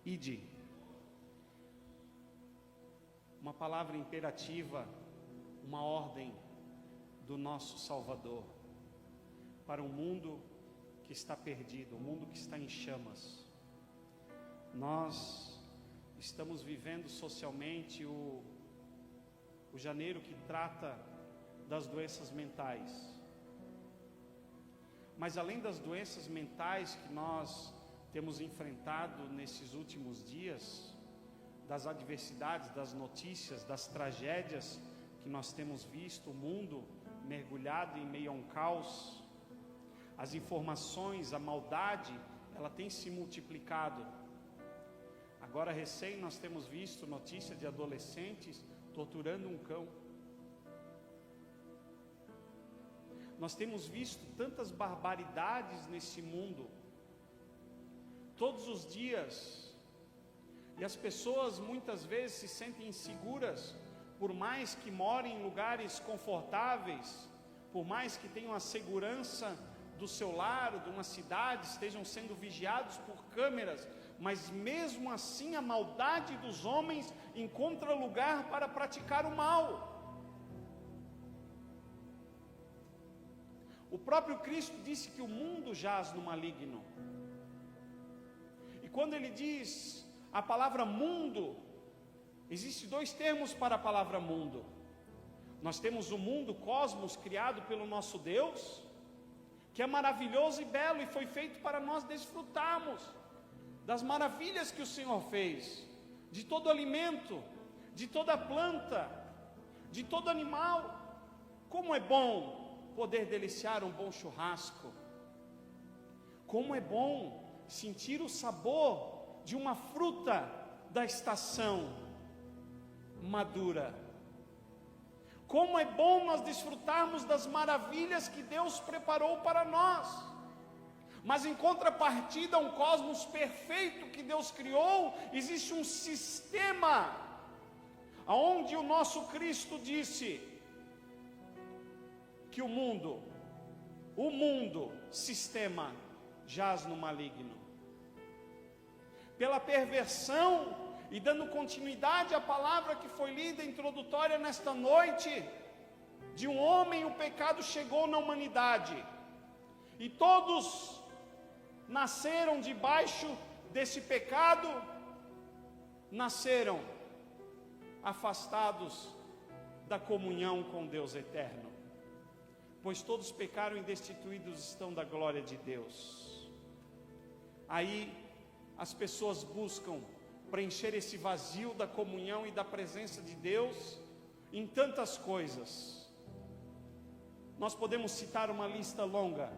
Ide. Uma palavra imperativa, uma ordem do nosso Salvador para um mundo que está perdido, um mundo que está em chamas. Nós estamos vivendo socialmente o janeiro que trata das doenças mentais. Mas além das doenças mentais que nós temos enfrentado nesses últimos dias, das adversidades, das notícias, das tragédias que nós temos visto, o mundo mergulhado em meio a um caos, as informações, a maldade, ela tem se multiplicado. Agora recém nós temos visto notícia de adolescentes torturando um cão. Nós temos visto tantas barbaridades nesse mundo, todos os dias, e as pessoas muitas vezes se sentem inseguras, por mais que morem em lugares confortáveis, por mais que tenham a segurança do seu lar, de uma cidade, estejam sendo vigiados por câmeras, mas mesmo assim a maldade dos homens encontra lugar para praticar o mal. O próprio Cristo disse que o mundo jaz no maligno. E quando ele diz a palavra mundo, existem dois termos para a palavra mundo. Nós temos o mundo, cosmos, criado pelo nosso Deus, que é maravilhoso e belo e foi feito para nós desfrutarmos das maravilhas que o Senhor fez, de todo alimento, de toda planta, de todo animal. Como é bom poder deliciar um bom churrasco, como é bom sentir o sabor de uma fruta da estação madura, como é bom nós desfrutarmos das maravilhas que Deus preparou para nós. Mas em contrapartida a um cosmos perfeito que Deus criou, existe um sistema, onde o nosso Cristo disse que o mundo, sistema, jaz no maligno. Pela perversão, e dando continuidade à palavra que foi lida introdutória nesta noite, de um homem o pecado chegou na humanidade, e todos nasceram debaixo desse pecado, nasceram afastados da comunhão com Deus eterno, pois todos pecaram e destituídos estão da glória de Deus. Aí as pessoas buscam preencher esse vazio da comunhão e da presença de Deus em tantas coisas. Nós podemos citar uma lista longa,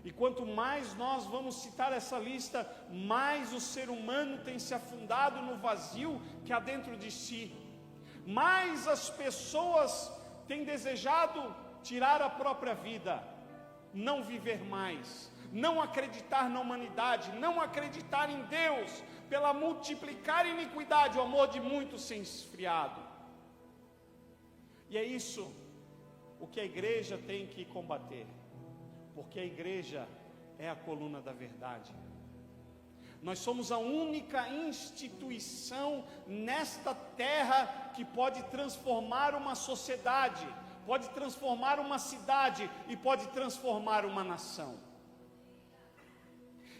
e quanto mais nós vamos citar essa lista, mais o ser humano tem se afundado no vazio que há dentro de si, mais as pessoas têm desejado tirar a própria vida, não viver mais, não acreditar na humanidade, não acreditar em Deus, pela multiplicar iniquidade, o amor de muitos se esfriado. E é isso o que a igreja tem que combater, porque a igreja é a coluna da verdade. Nós somos a única instituição nesta terra que pode transformar uma sociedade, pode transformar uma cidade e pode transformar uma nação.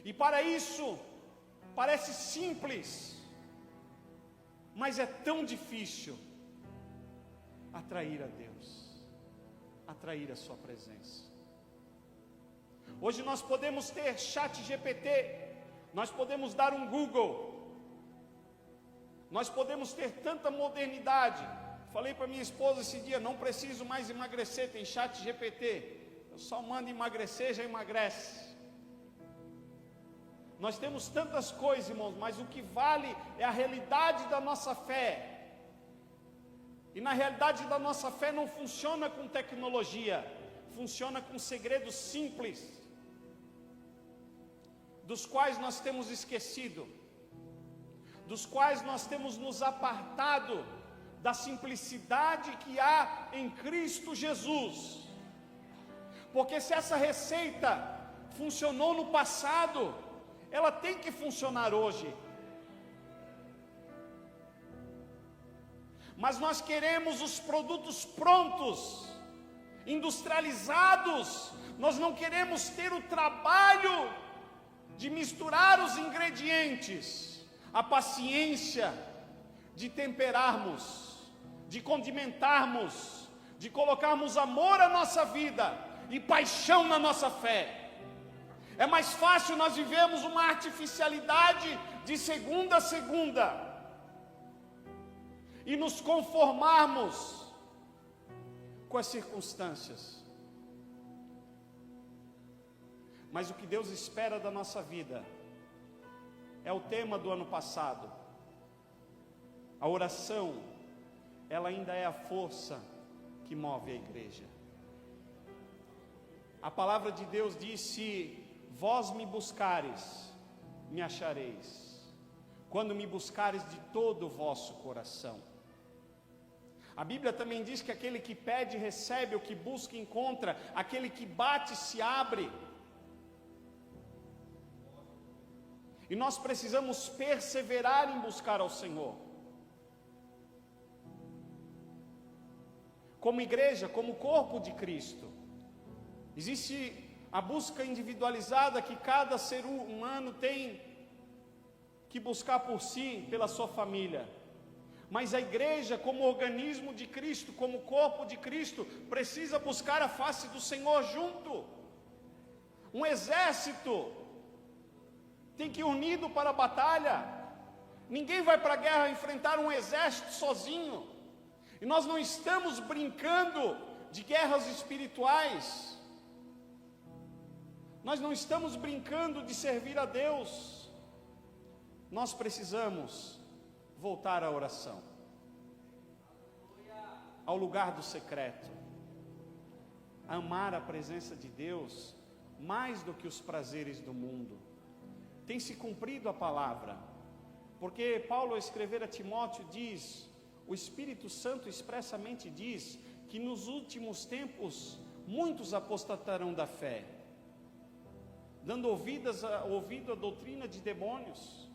E para isso, parece simples, mas é tão difícil atrair a Deus, atrair a sua presença. Hoje nós podemos ter ChatGPT, nós podemos dar um Google, nós podemos ter tanta modernidade. Falei para minha esposa esse dia, não preciso mais emagrecer, tem ChatGPT, eu só mando emagrecer, já emagrece. Nós temos tantas coisas, irmãos, mas o que vale é a realidade da nossa fé. E na realidade da nossa fé não funciona com tecnologia, funciona com segredos simples, dos quais nós temos esquecido, dos quais nós temos nos apartado da simplicidade que há em Cristo Jesus. Porque se essa receita funcionou no passado, ela tem que funcionar hoje. mas nós queremos os produtos prontos, industrializados. Nós não queremos ter o trabalho de misturar os ingredientes, a paciência de temperarmos, de condimentarmos, de colocarmos amor à nossa vida e paixão na nossa fé. É mais fácil nós vivemos uma artificialidade de segunda a segunda e nos conformarmos com as circunstâncias. Mas o que Deus espera da nossa vida é o tema do ano passado. A oração, ela ainda é a força que move a igreja. A palavra de Deus diz: se vós me buscares, me achareis, quando me buscares de todo o vosso coração. A Bíblia também diz que aquele que pede, recebe, o que busca, encontra, aquele que bate, se abre. E nós precisamos perseverar em buscar ao Senhor. Como igreja, como corpo de Cristo, existe a busca individualizada que cada ser humano tem que buscar por si, pela sua família. Mas a igreja, como organismo de Cristo, como corpo de Cristo, precisa buscar a face do Senhor junto. Um exército tem que ir unido para a batalha. Ninguém vai para a guerra enfrentar um exército sozinho. E nós não estamos brincando de guerras espirituais. Nós não estamos brincando de servir a Deus. Nós precisamos voltar à oração, ao lugar do secreto, amar a presença de Deus mais do que os prazeres do mundo. Tem se cumprido a palavra, porque Paulo, ao escrever a Timóteo, diz, o Espírito Santo expressamente diz, que nos últimos tempos muitos apostatarão da fé, dando ouvido à doutrina de demônios,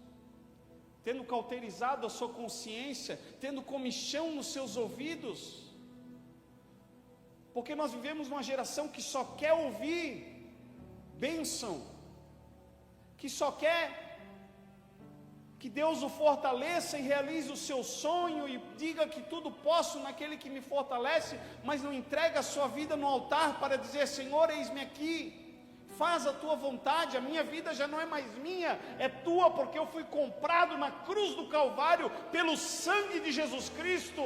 tendo cauterizado a sua consciência, tendo comichão nos seus ouvidos, porque nós vivemos numa geração que só quer ouvir bênção, que só quer que Deus o fortaleça e realize o seu sonho e diga que tudo posso naquele que me fortalece, mas não entrega a sua vida no altar para dizer: Senhor, eis-me aqui, faz a tua vontade, a minha vida já não é mais minha, é tua, porque eu fui comprado na cruz do Calvário pelo sangue de Jesus Cristo.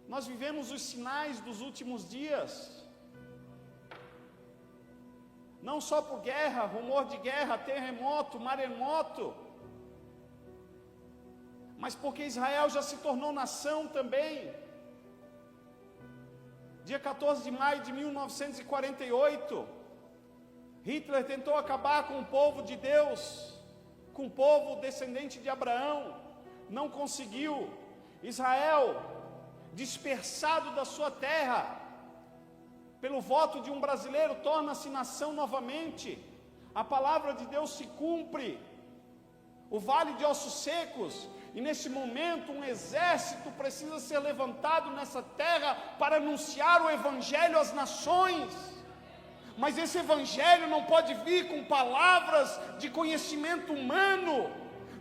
Nós vivemos os sinais dos últimos dias, não só por guerra, rumor de guerra, terremoto, maremoto, mas porque Israel já se tornou nação também. Dia 14 de maio de 1948, Hitler tentou acabar com o povo de Deus, com o povo descendente de Abraão, não conseguiu. Israel, dispersado da sua terra, pelo voto de um brasileiro, torna-se nação novamente. A palavra de Deus se cumpre. O vale de ossos secos, e nesse momento um exército precisa ser levantado nessa terra para anunciar o evangelho às nações. Mas esse evangelho não pode vir com palavras de conhecimento humano,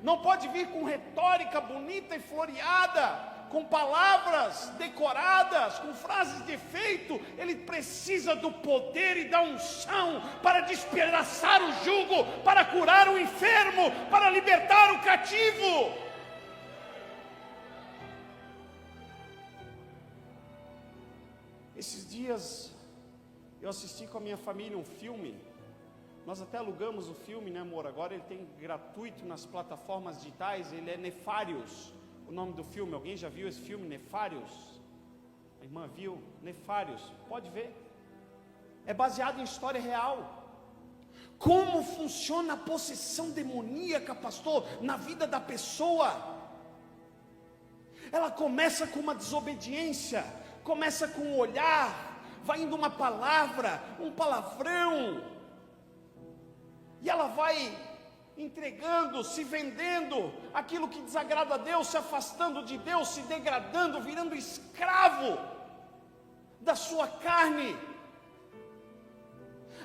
não pode vir com retórica bonita e floreada, com palavras decoradas, com frases de efeito. Ele precisa do poder e da unção para despedaçar o jugo, para curar o enfermo, para libertar o cativo. Esses dias eu assisti com a minha família um filme. Nós até alugamos o filme, né, amor? Agora ele tem gratuito nas plataformas digitais. Ele é Nefários, o nome do filme. Alguém já viu esse filme, Nefários? A irmã viu? Nefários, pode ver. É baseado em história real. Como funciona a possessão demoníaca, pastor, na vida da pessoa? Ela começa com uma desobediência, começa com um olhar, vai indo uma palavra, um palavrão, e ela vai entregando, se vendendo, aquilo que desagrada a Deus, se afastando de Deus, se degradando, virando escravo da sua carne,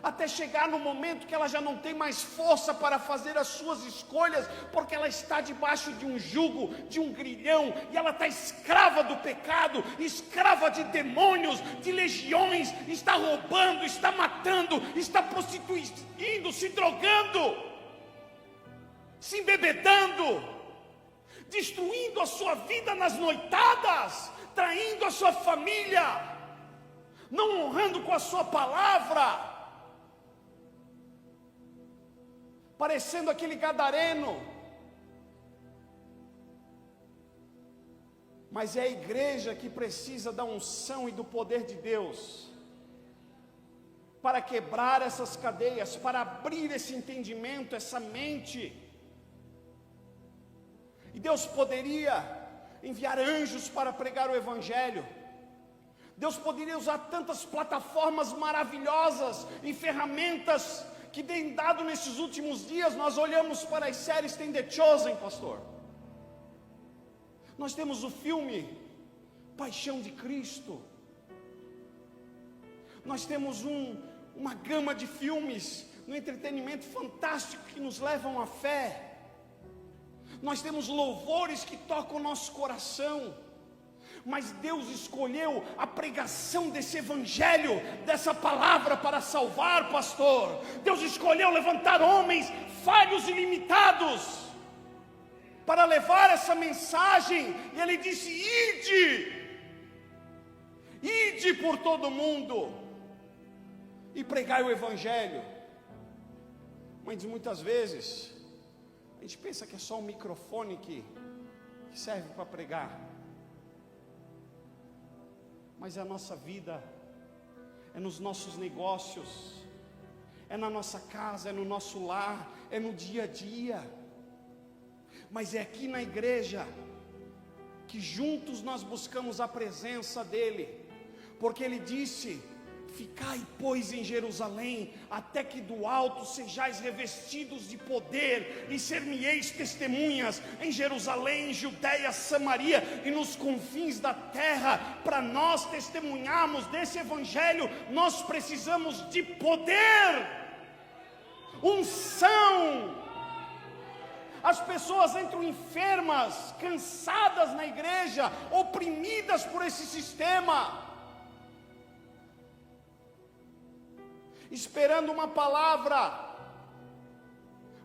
até chegar no momento que ela já não tem mais força para fazer as suas escolhas, porque ela está debaixo de um jugo, de um grilhão, e ela está escrava do pecado, escrava de demônios, de legiões, está roubando, está matando, está prostituindo, se drogando, se embebedando, destruindo a sua vida nas noitadas, traindo a sua família, não honrando com a sua palavra, parecendo aquele gadareno. Mas é a igreja que precisa da unção e do poder de Deus para quebrar essas cadeias, para abrir esse entendimento, essa mente. E Deus poderia enviar anjos para pregar o evangelho. Deus poderia usar tantas plataformas maravilhosas e ferramentas que tem dado nesses últimos dias. Nós olhamos para as séries, tem The Chosen, pastor. Nós temos o filme Paixão de Cristo. Nós temos uma gama de filmes no entretenimento fantástico que nos levam à fé. Nós temos louvores que tocam o nosso coração. Mas Deus escolheu a pregação desse evangelho, dessa palavra para salvar, pastor. Deus escolheu levantar homens falhos e limitados para levar essa mensagem. E Ele disse: ide por todo mundo e pregai o evangelho. Mas muitas vezes a gente pensa que é só um microfone que serve para pregar. Mas é a nossa vida, é nos nossos negócios, é na nossa casa, é no nosso lar, é no dia a dia. Mas é aqui na igreja que juntos nós buscamos a presença dEle, porque Ele disse: ficai, pois, em Jerusalém, até que do alto sejais revestidos de poder, e ser-me-eis testemunhas em Jerusalém, em Judeia, Samaria e nos confins da terra. Para nós testemunharmos desse evangelho, nós precisamos de poder, unção. As pessoas entram enfermas, cansadas na igreja, oprimidas por esse sistema, esperando uma palavra,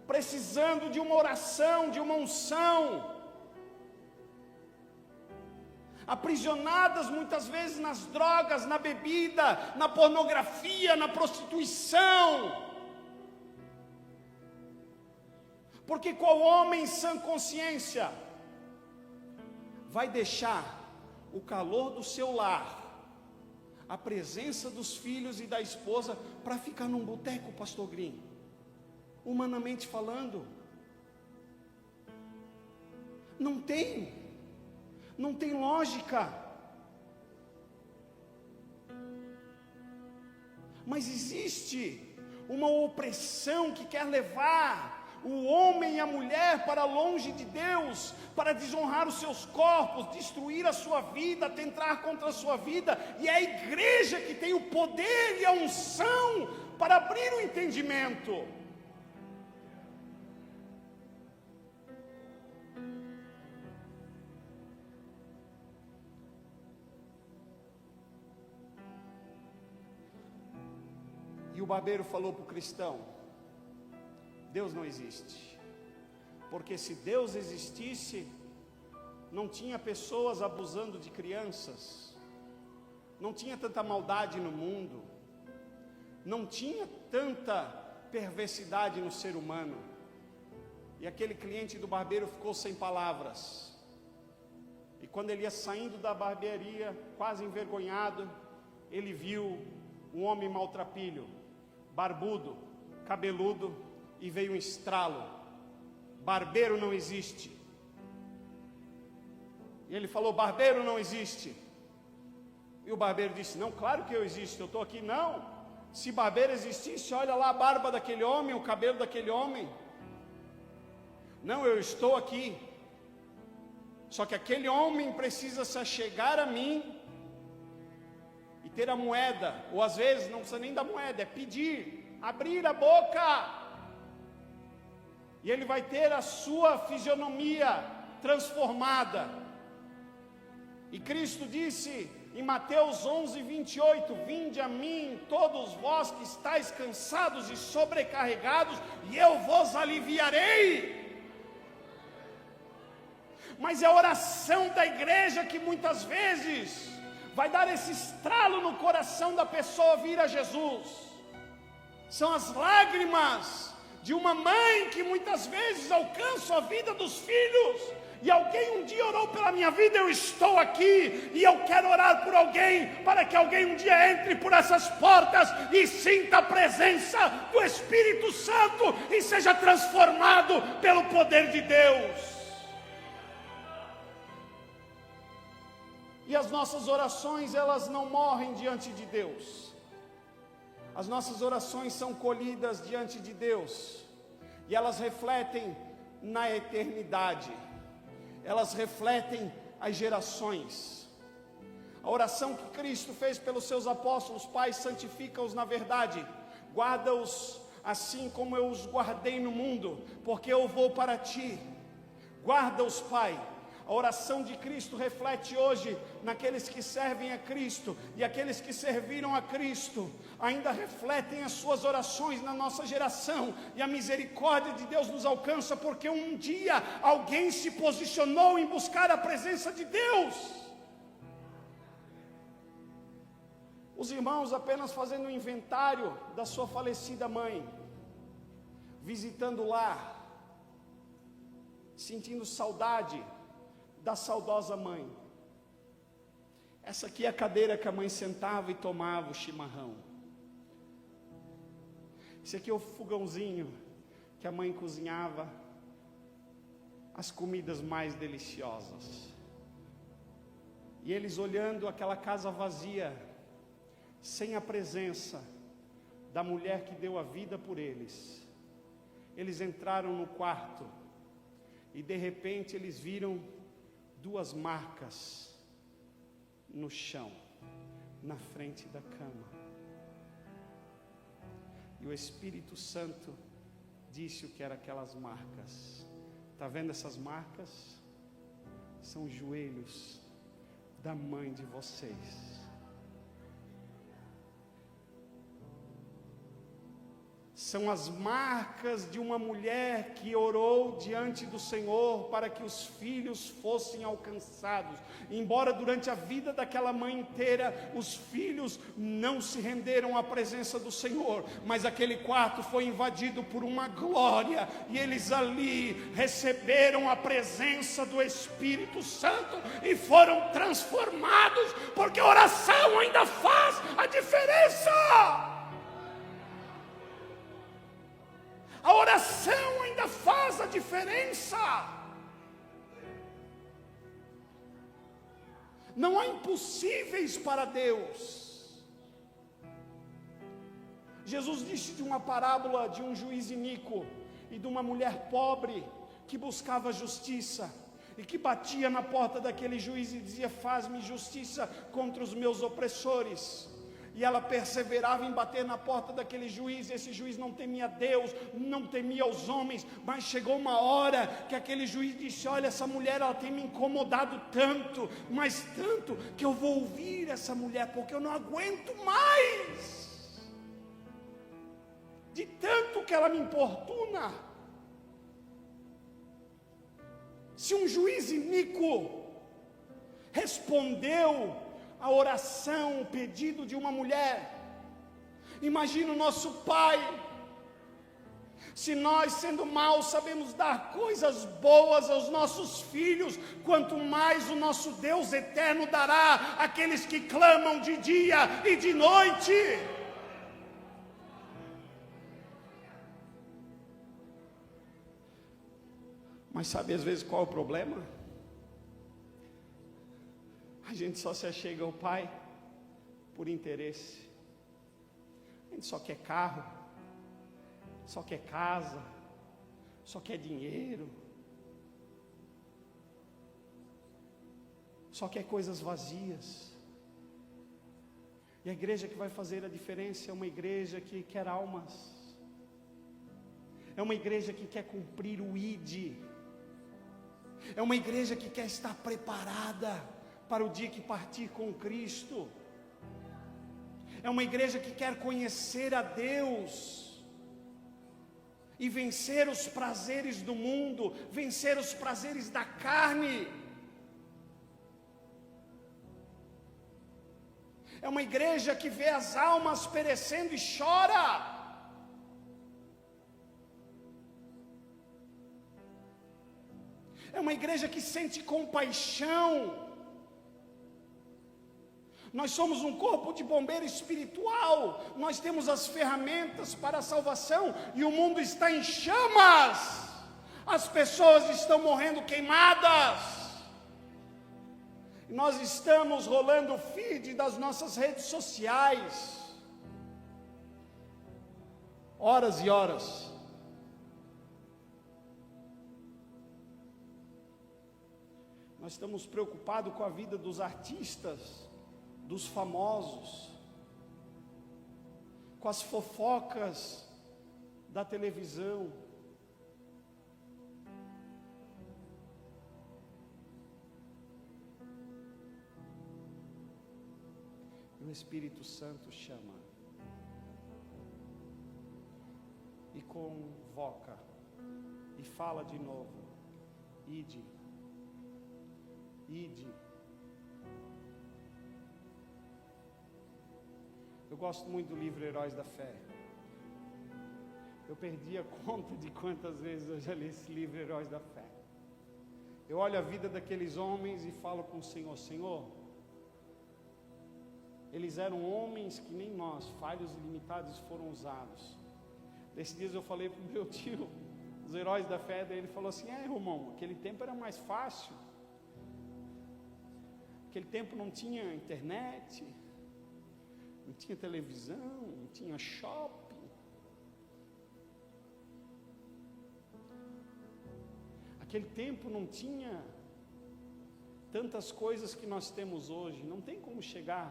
precisando de uma oração, de uma unção, aprisionadas muitas vezes nas drogas, na bebida, na pornografia, na prostituição. Porque qual homem em sã consciência vai deixar o calor do seu lar, a presença dos filhos e da esposa, para ficar num boteco, pastor Green? Humanamente falando, não tem lógica. Mas existe uma opressão que quer levar o homem e a mulher para longe de Deus, para desonrar os seus corpos, destruir a sua vida, atentar contra a sua vida. E é a igreja que tem o poder e a unção para abrir o entendimento. E o barbeiro falou para o cristão: Deus não existe, porque se Deus existisse, não tinha pessoas abusando de crianças, não tinha tanta maldade no mundo, não tinha tanta perversidade no ser humano. E aquele cliente do barbeiro ficou sem palavras. E quando ele ia saindo da barbearia, quase envergonhado, ele viu um homem maltrapilho, barbudo, cabeludo, e veio um estralo: barbeiro não existe. E ele falou: barbeiro não existe. E o barbeiro disse: não, claro que eu existo, eu estou aqui. Não, se barbeiro existisse, olha lá a barba daquele homem, o cabelo daquele homem. Não, eu estou aqui. Só que aquele homem precisa se achegar a mim e ter a moeda, ou às vezes não precisa nem da moeda, é pedir, abrir a boca. E ele vai ter a sua fisionomia transformada. E Cristo disse em Mateus 11:28, vinde a mim todos vós que estáis cansados e sobrecarregados, e eu vos aliviarei. Mas é a oração da igreja que muitas vezes vai dar esse estralo no coração da pessoa vir a Jesus. São as lágrimas de uma mãe que muitas vezes alcança a vida dos filhos. E alguém um dia orou pela minha vida, eu estou aqui. E eu quero orar por alguém, para que alguém um dia entre por essas portas e sinta a presença do Espírito Santo e seja transformado pelo poder de Deus. E as nossas orações, elas não morrem diante de Deus. As nossas orações são colhidas diante de Deus. E elas refletem na eternidade. Elas refletem as gerações. A oração que Cristo fez pelos seus apóstolos: Pai, santifica-os na verdade. Guarda-os assim como eu os guardei no mundo, porque eu vou para ti. Guarda-os, Pai. A oração de Cristo reflete hoje naqueles que servem a Cristo, e aqueles que serviram a Cristo ainda refletem as suas orações na nossa geração, e a misericórdia de Deus nos alcança, porque um dia alguém se posicionou em buscar a presença de Deus. Os irmãos apenas fazendo um inventário da sua falecida mãe, visitando o lar, sentindo saudade da saudosa mãe. Essa aqui é a cadeira que a mãe sentava e tomava o chimarrão. Esse aqui é o fogãozinho que a mãe cozinhava as comidas mais deliciosas. E eles olhando aquela casa vazia, sem a presença da mulher que deu a vida por eles, eles entraram no quarto e de repente eles viram duas marcas no chão, na frente da cama. E o Espírito Santo disse o que eram aquelas marcas. Está vendo essas marcas? São os joelhos da mãe de vocês. São as marcas de uma mulher que orou diante do Senhor para que os filhos fossem alcançados. Embora durante a vida daquela mãe inteira os filhos não se renderam à presença do Senhor, mas aquele quarto foi invadido por uma glória, e eles ali receberam a presença do Espírito Santo e foram transformados, porque a oração ainda faz a diferença. A oração ainda faz a diferença. Não há impossíveis para Deus. Jesus disse de uma parábola de um juiz iníquo e de uma mulher pobre que buscava justiça e que batia na porta daquele juiz e dizia: faz-me justiça contra os meus opressores. E ela perseverava em bater na porta daquele juiz. Esse juiz não temia Deus, não temia os homens, mas chegou uma hora que aquele juiz disse: olha, essa mulher, ela tem me incomodado tanto, mas tanto, que eu vou ouvir essa mulher, porque eu não aguento mais, de tanto que ela me importuna. Se um juiz iníquo respondeu a oração, o pedido de uma mulher, imagina o nosso Pai. Se nós, sendo maus, sabemos dar coisas boas aos nossos filhos, quanto mais o nosso Deus eterno dará àqueles que clamam de dia e de noite. Mas sabe às vezes qual é o problema? A gente só se achega ao Pai por interesse. A gente só quer carro, só quer casa, só quer dinheiro, só quer coisas vazias. E a igreja que vai fazer a diferença é uma igreja que quer almas. É uma igreja que quer cumprir o ID. É uma igreja que quer estar preparada para o dia que partir com Cristo. É uma igreja que quer conhecer a Deus e vencer os prazeres do mundo, vencer os prazeres da carne. É uma igreja que vê as almas perecendo e chora. É uma igreja que sente compaixão. Nós somos um corpo de bombeiro espiritual. Nós temos as ferramentas para a salvação e o mundo está em chamas. As pessoas estão morrendo queimadas. Nós estamos rolando o feed das nossas redes sociais, horas e horas. Nós estamos preocupados com a vida dos artistas, dos famosos, com as fofocas da televisão. O Espírito Santo chama e convoca e fala de novo: ide, ide. Eu gosto muito do livro Heróis da Fé. Eu perdi a conta de quantas vezes eu já li esse livro Heróis da Fé. Eu olho a vida daqueles homens e falo com o Senhor: Senhor, eles eram homens que nem nós, falhos e limitados foram usados. Desses dias eu falei para o meu tio, os heróis da fé, daí ele falou assim: Romão, aquele tempo era mais fácil. Aquele tempo não tinha internet, não tinha televisão, não tinha shopping. Aquele tempo não tinha tantas coisas que nós temos hoje. Não tem como chegar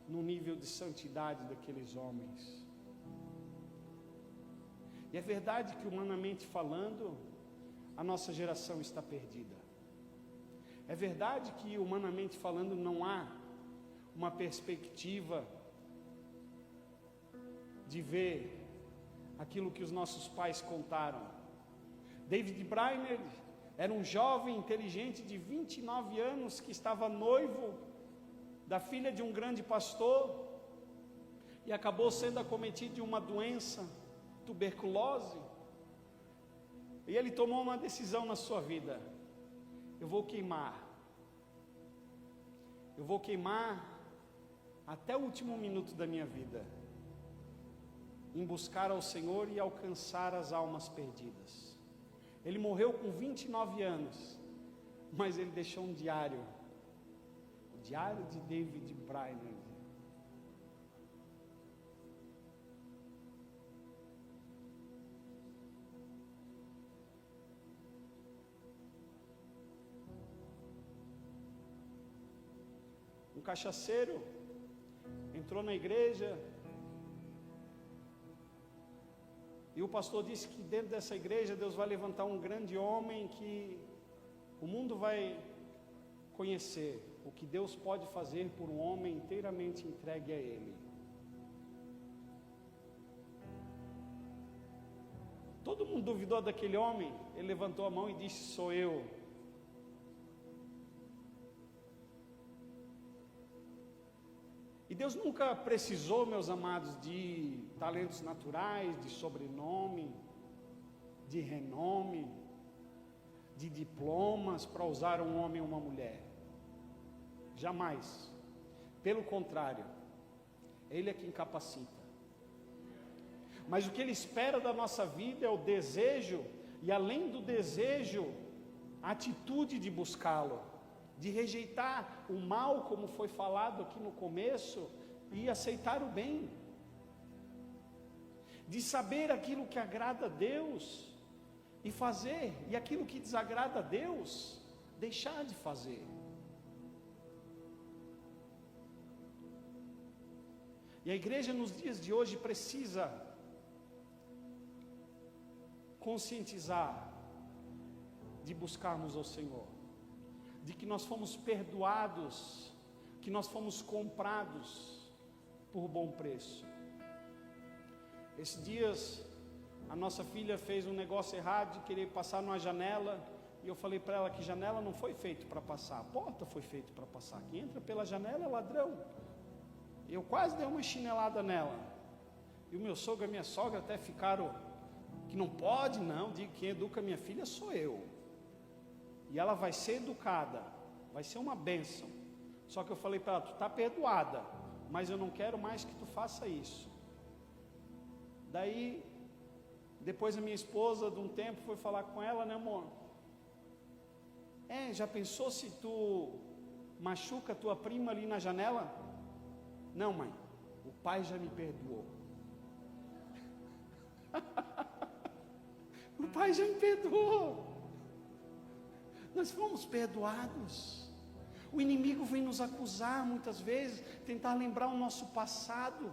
no nível de santidade daqueles homens. E é verdade que, humanamente falando, a nossa geração está perdida. É verdade que, humanamente falando, não há uma perspectiva de ver aquilo que os nossos pais contaram. David Brainerd era um jovem inteligente de 29 anos que estava noivo da filha de um grande pastor e acabou sendo acometido de uma doença, tuberculose. E ele tomou uma decisão na sua vida: eu vou queimar até o último minuto da minha vida em buscar ao Senhor e alcançar as almas perdidas. Ele morreu com 29 anos, mas ele deixou um diário. Diário de David Brainerd. Um cachaceiro entrou na igreja e o pastor disse que dentro dessa igreja Deus vai levantar um grande homem que o mundo vai conhecer. O que Deus pode fazer por um homem inteiramente entregue a Ele. Todo mundo duvidou daquele homem. Ele levantou a mão e disse: sou eu. E Deus nunca precisou, meus amados, de talentos naturais, de sobrenome, de renome, de diplomas para usar um homem ou uma mulher. Jamais. Pelo contrário, Ele é quem capacita. Mas o que Ele espera da nossa vida é o desejo, e além do desejo, a atitude de buscá-lo, de rejeitar o mal, como foi falado aqui no começo, e aceitar o bem, de saber aquilo que agrada a Deus e fazer, e aquilo que desagrada a Deus, deixar de fazer. E a igreja nos dias de hoje precisa conscientizar de buscarmos ao Senhor, de que nós fomos perdoados, que nós fomos comprados por bom preço. Esses dias a nossa filha fez um negócio errado de querer passar numa janela, e eu falei para ela que janela não foi feito para passar, a porta foi feita para passar. Quem entra pela janela é ladrão. Eu quase dei uma chinelada nela, e o meu sogro e a minha sogra até ficaram, que não pode não, digo, quem educa minha filha sou eu, e ela vai ser educada, vai ser uma bênção. Só que eu falei para ela, tu está perdoada, mas eu não quero mais que tu faça isso. Daí, depois a minha esposa, de um tempo, foi falar com ela, né, amor? Já pensou se tu machuca tua prima ali na janela? Não, mãe, o pai já me perdoou. O pai já me perdoou. Nós fomos perdoados. O inimigo vem nos acusar muitas vezes, tentar lembrar o nosso passado,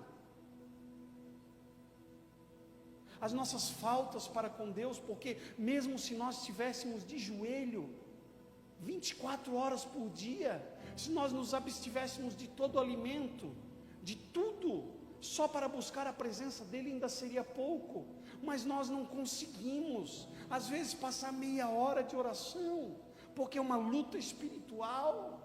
as nossas faltas para com Deus, porque mesmo se nós estivéssemos de joelho 24 horas por dia, se nós nos abstivéssemos de todo alimento, de tudo, só para buscar a presença dEle ainda seria pouco, mas nós não conseguimos, às vezes passar meia hora de oração, porque é uma luta espiritual.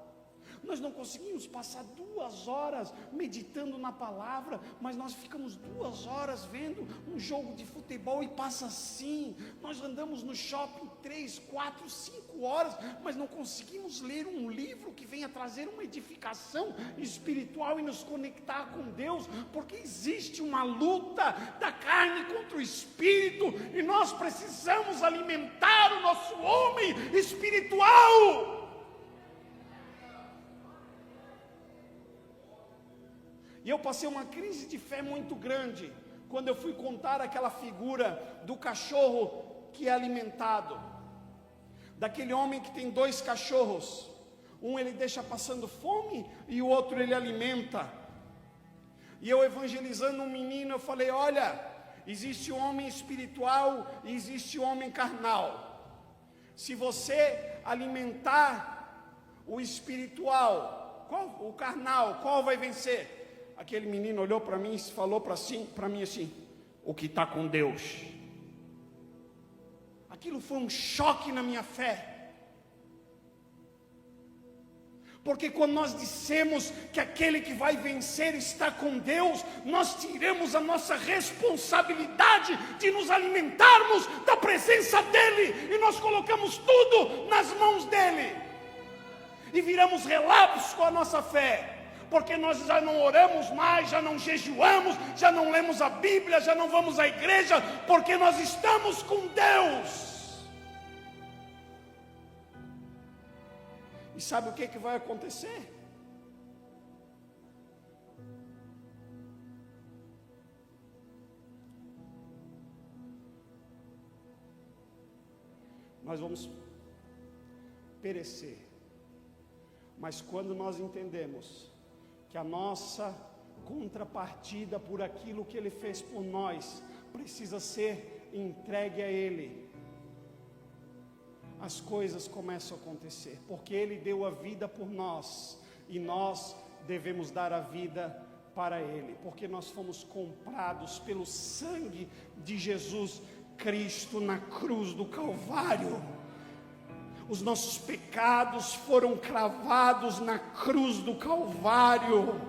Nós não conseguimos passar 2 horas meditando na palavra, mas nós ficamos 2 horas vendo um jogo de futebol e passa assim. Nós andamos no shopping 3, 4, 5 horas, mas não conseguimos ler um livro que venha trazer uma edificação espiritual e nos conectar com Deus, porque existe uma luta da carne contra o espírito, e nós precisamos alimentar o nosso homem espiritual. E eu passei uma crise de fé muito grande, quando eu fui contar aquela figura do cachorro que é alimentado, daquele homem que tem 2 cachorros, um ele deixa passando fome, e o outro ele alimenta. E eu evangelizando um menino, eu falei, olha, existe o homem espiritual e existe o homem carnal. Se você alimentar o espiritual, o carnal, qual vai vencer? Aquele menino olhou para mim e falou para mim assim, o que está com Deus. Aquilo foi um choque na minha fé, porque quando nós dissemos que aquele que vai vencer está com Deus, nós tiramos a nossa responsabilidade de nos alimentarmos da presença dEle, e nós colocamos tudo nas mãos dEle, e viramos relapsos com a nossa fé, porque nós já não oramos mais, já não jejuamos, já não lemos a Bíblia, já não vamos à igreja, porque nós estamos com Deus. E sabe o que vai acontecer? Nós vamos perecer. Mas quando nós entendemos que a nossa contrapartida por aquilo que Ele fez por nós precisa ser entregue a Ele, as coisas começam a acontecer, porque Ele deu a vida por nós, e nós devemos dar a vida para Ele, porque nós fomos comprados pelo sangue de Jesus Cristo na cruz do Calvário. Os nossos pecados foram cravados na cruz do Calvário.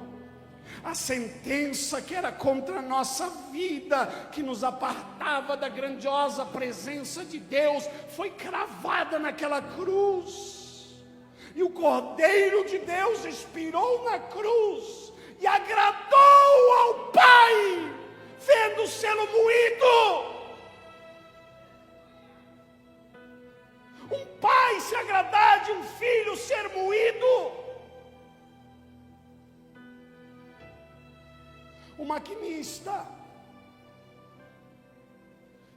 A sentença que era contra a nossa vida, que nos apartava da grandiosa presença de Deus, foi cravada naquela cruz. E o Cordeiro de Deus expirou na cruz e agradou ao Pai, vendo o selo moído. Um pai se agradar de um filho ser moído. O maquinista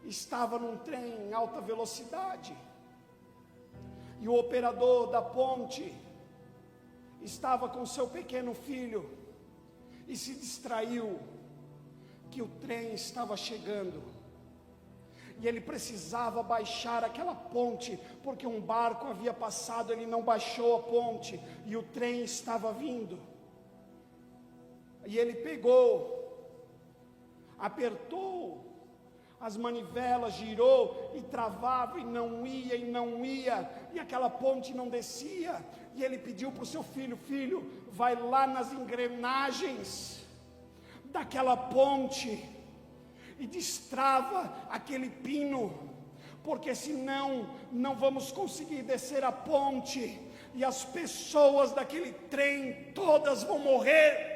estava num trem em alta velocidade, e o operador da ponte estava com seu pequeno filho, e se distraiu que o trem estava chegando. E ele precisava baixar aquela ponte, porque um barco havia passado, ele não baixou a ponte, e o trem estava vindo. E ele pegou, apertou as manivelas, girou e travava, e não ia, e aquela ponte não descia. E ele pediu para o seu filho: filho, vai lá nas engrenagens daquela ponte e destrava aquele pino, porque senão não vamos conseguir descer a ponte, e as pessoas daquele trem todas vão morrer.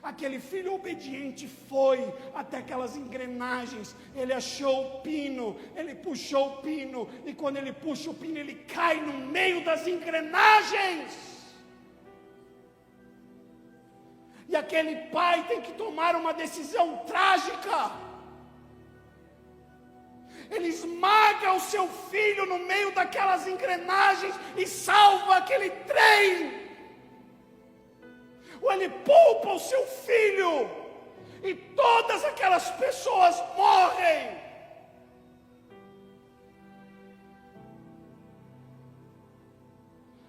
Aquele filho obediente foi até aquelas engrenagens, ele achou o pino, ele puxou o pino, e quando ele puxa o pino, ele cai no meio das engrenagens. E aquele pai tem que tomar uma decisão trágica. Ele esmaga o seu filho no meio daquelas engrenagens e salva aquele trem. Ou ele poupa o seu filho e todas aquelas pessoas morrem.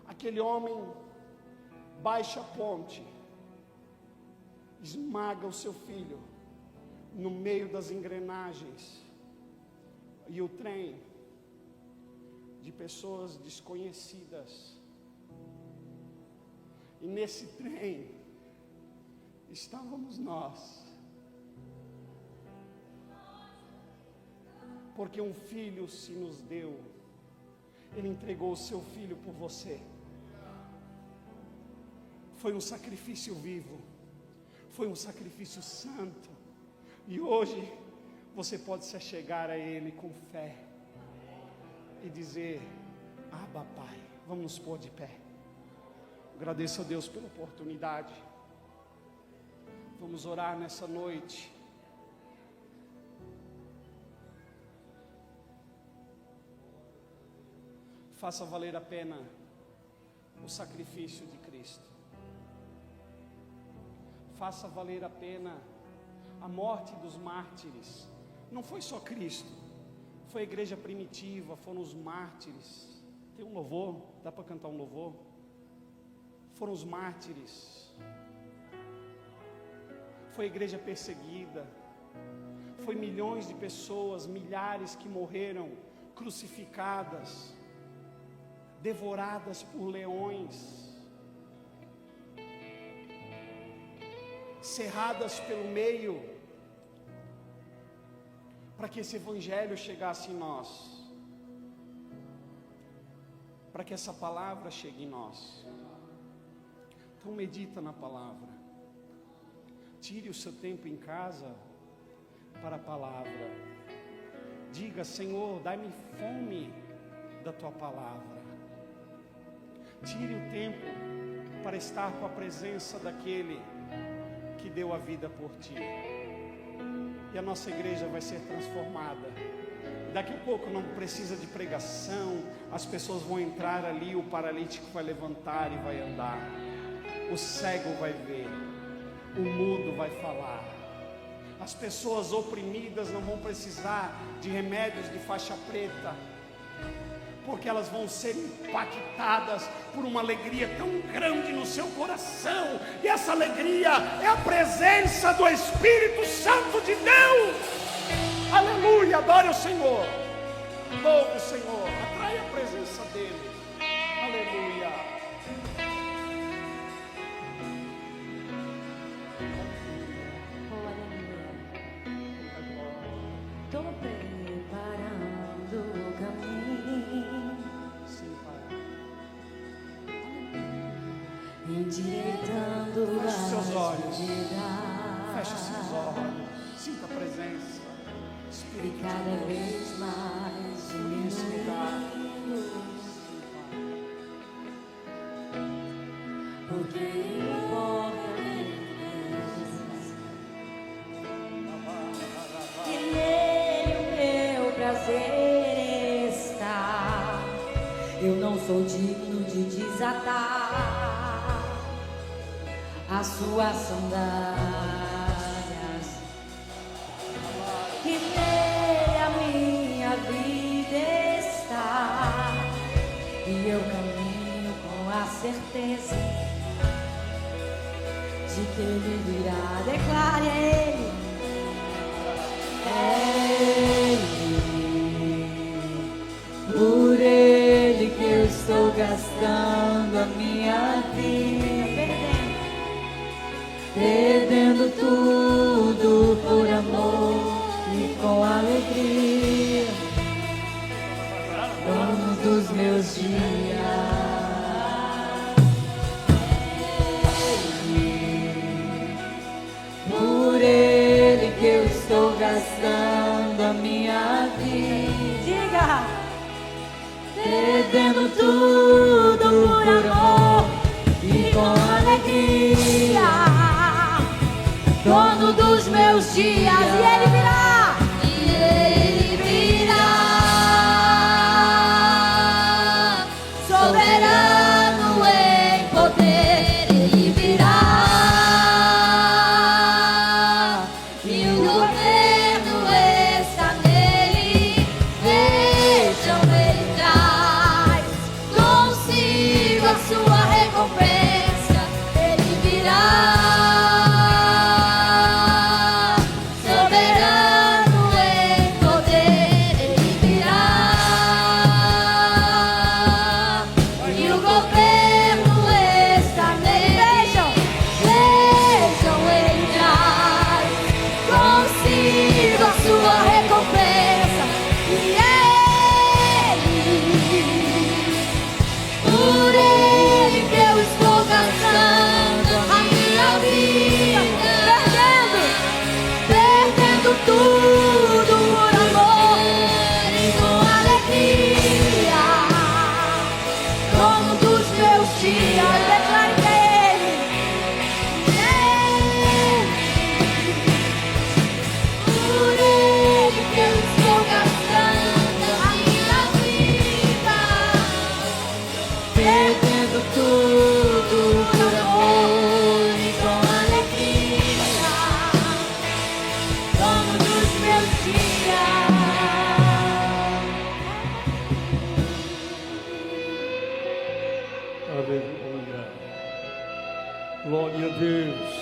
Aquele homem baixa a ponte, esmaga o seu filho no meio das engrenagens, e o trem de pessoas desconhecidas. E nesse trem estávamos nós, porque um filho se nos deu. Ele entregou o seu filho por você. Foi um sacrifício vivo, foi um sacrifício santo, e hoje você pode se achegar a Ele com fé e dizer: Abba, Pai. Vamos nos pôr de pé. Agradeço a Deus pela oportunidade. Vamos orar nessa noite. Faça valer a pena o sacrifício de Cristo. Faça valer a pena a morte dos mártires. Não foi só Cristo, foi a igreja primitiva, foram os mártires. Tem um louvor? Dá para cantar um louvor? Foram os mártires. Foi a igreja perseguida. Foi milhões de pessoas, milhares que morreram crucificadas, devoradas por leões, cerradas pelo meio, para que esse evangelho chegasse em nós, para que essa palavra chegue em nós. Então medita na palavra, tire o seu tempo em casa para a palavra. Diga: Senhor, dai-me fome da tua palavra. Tire o tempo para estar com a presença daquele que deu a vida por ti. E a nossa igreja vai ser transformada. Daqui a pouco não precisa de pregação, as pessoas vão entrar ali, o paralítico vai levantar e vai andar, o cego vai ver, o mudo vai falar, as pessoas oprimidas não vão precisar de remédios de faixa preta, porque elas vão ser impactadas por uma alegria tão grande no seu coração. E essa alegria é a presença do Espírito Santo de Deus. Aleluia, adore o Senhor, louve o Senhor, atrai a presença dEle. Aleluia. Estou preparando o caminho, Sim, Pai. endireitando Feche os seus olhos. a Feche os seus olhos. Sinta a presença. e Espírito de cada Deus. vez mais Nesse lugar. porque importa que nele o meu prazer está. Eu não sou digno de desatar as suas sandálias, que nele a minha vida está, e eu caminho com a certeza de que ele virá. Declare a ele, por ele que eu estou gastando a minha vida, perdendo tudo por amor e com alegria, dono dos meus dias. Por ele que eu estou gastando a minha vida. Diga! Perdendo tudo por amor e com alegria, dono dos meus dias. E ele virá! E ele virá, soberano em poder. Ele virá, e o governo está nele. Vejam, ele traz consigo a sua recompensa. Ele virá, soberano em poder. Ele virá, e o governo está nele. Vejam, ele traz consigo a sua recompensa. E por ele que eu estou gastando a minha vida, perdendo tudo por amor e com alegria, dono dos meus dias. Declare que é ele. Por ele que eu estou gastando a minha vida, perdendo tudo por amor e com alegria, dono dos meus dias. Aleluia. Glória a Deus.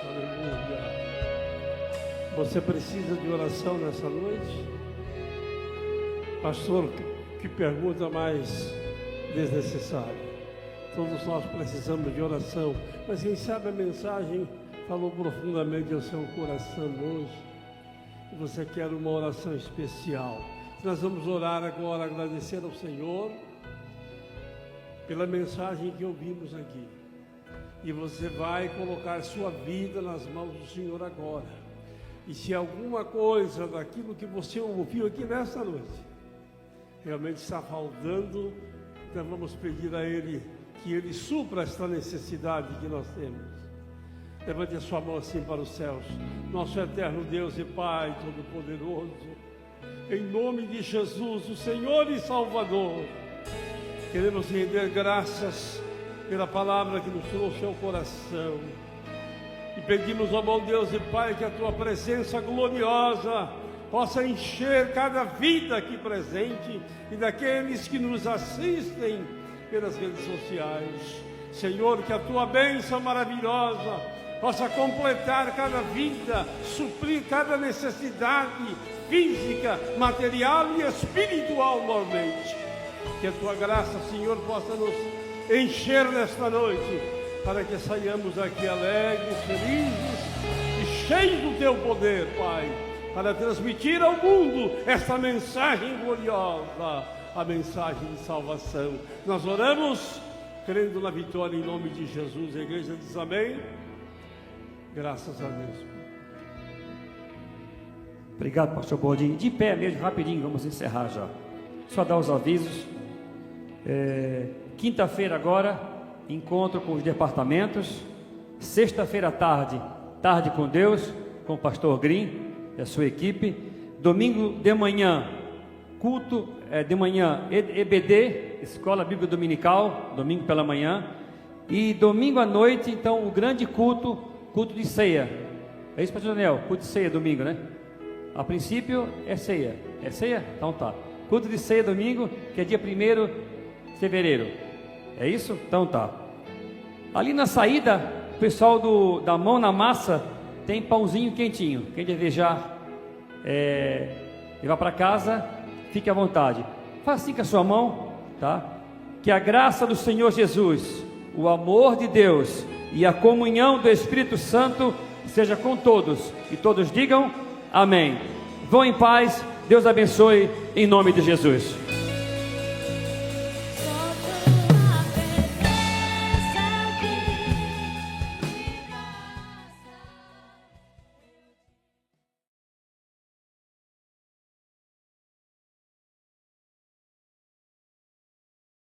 Aleluia. Você precisa de oração nessa noite? Pastor, que pergunta mais desnecessária. Todos nós precisamos de oração. Mas quem sabe a mensagem falou profundamente ao seu coração hoje. E você quer uma oração especial. Nós vamos orar agora, agradecer ao Senhor pela mensagem que ouvimos aqui. E você vai colocar sua vida nas mãos do Senhor agora. E se alguma coisa daquilo que você ouviu aqui nesta noite realmente está faltando, então vamos pedir a Ele que Ele supra esta necessidade que nós temos. Levante a sua mão assim para os céus. Nosso eterno Deus e Pai Todo-Poderoso, em nome de Jesus, o Senhor e Salvador, queremos render graças pela palavra que nos trouxe ao coração. E pedimos, ó bom Deus e Pai, que a Tua presença gloriosa possa encher cada vida aqui presente e daqueles que nos assistem pelas redes sociais. Senhor, que a Tua bênção maravilhosa possa completar cada vida, suprir cada necessidade física, material e espiritual normalmente. Que a Tua graça, Senhor, possa nos encher nesta noite, para que saiamos aqui alegres, felizes e cheios do Teu poder, Pai, para transmitir ao mundo esta mensagem gloriosa, a mensagem de salvação. Nós oramos crendo na vitória em nome de Jesus. A igreja diz amém. Graças a Deus. Obrigado, pastor Bordinho. De pé mesmo, rapidinho, vamos encerrar já. Só dar os avisos. Quinta-feira agora, encontro com os departamentos. Sexta-feira à tarde, tarde com Deus, com o pastor Green e a sua equipe. Domingo de manhã, culto de manhã, EBD, Escola Bíblica Dominical, domingo pela manhã. E domingo à noite, então, o grande culto de ceia. É isso, pastor Daniel? Culto de ceia domingo, né? A princípio é ceia. É ceia? Então tá. Culto de ceia domingo, que é dia 1º de fevereiro. É isso? Então tá. Ali na saída, o pessoal da mão na massa tem pãozinho quentinho. Quem desejar levar para casa, fique à vontade. Faça assim com a sua mão, tá? Que a graça do Senhor Jesus, o amor de Deus e a comunhão do Espírito Santo seja com todos. E todos digam amém. Vão em paz. Deus abençoe em nome de Jesus.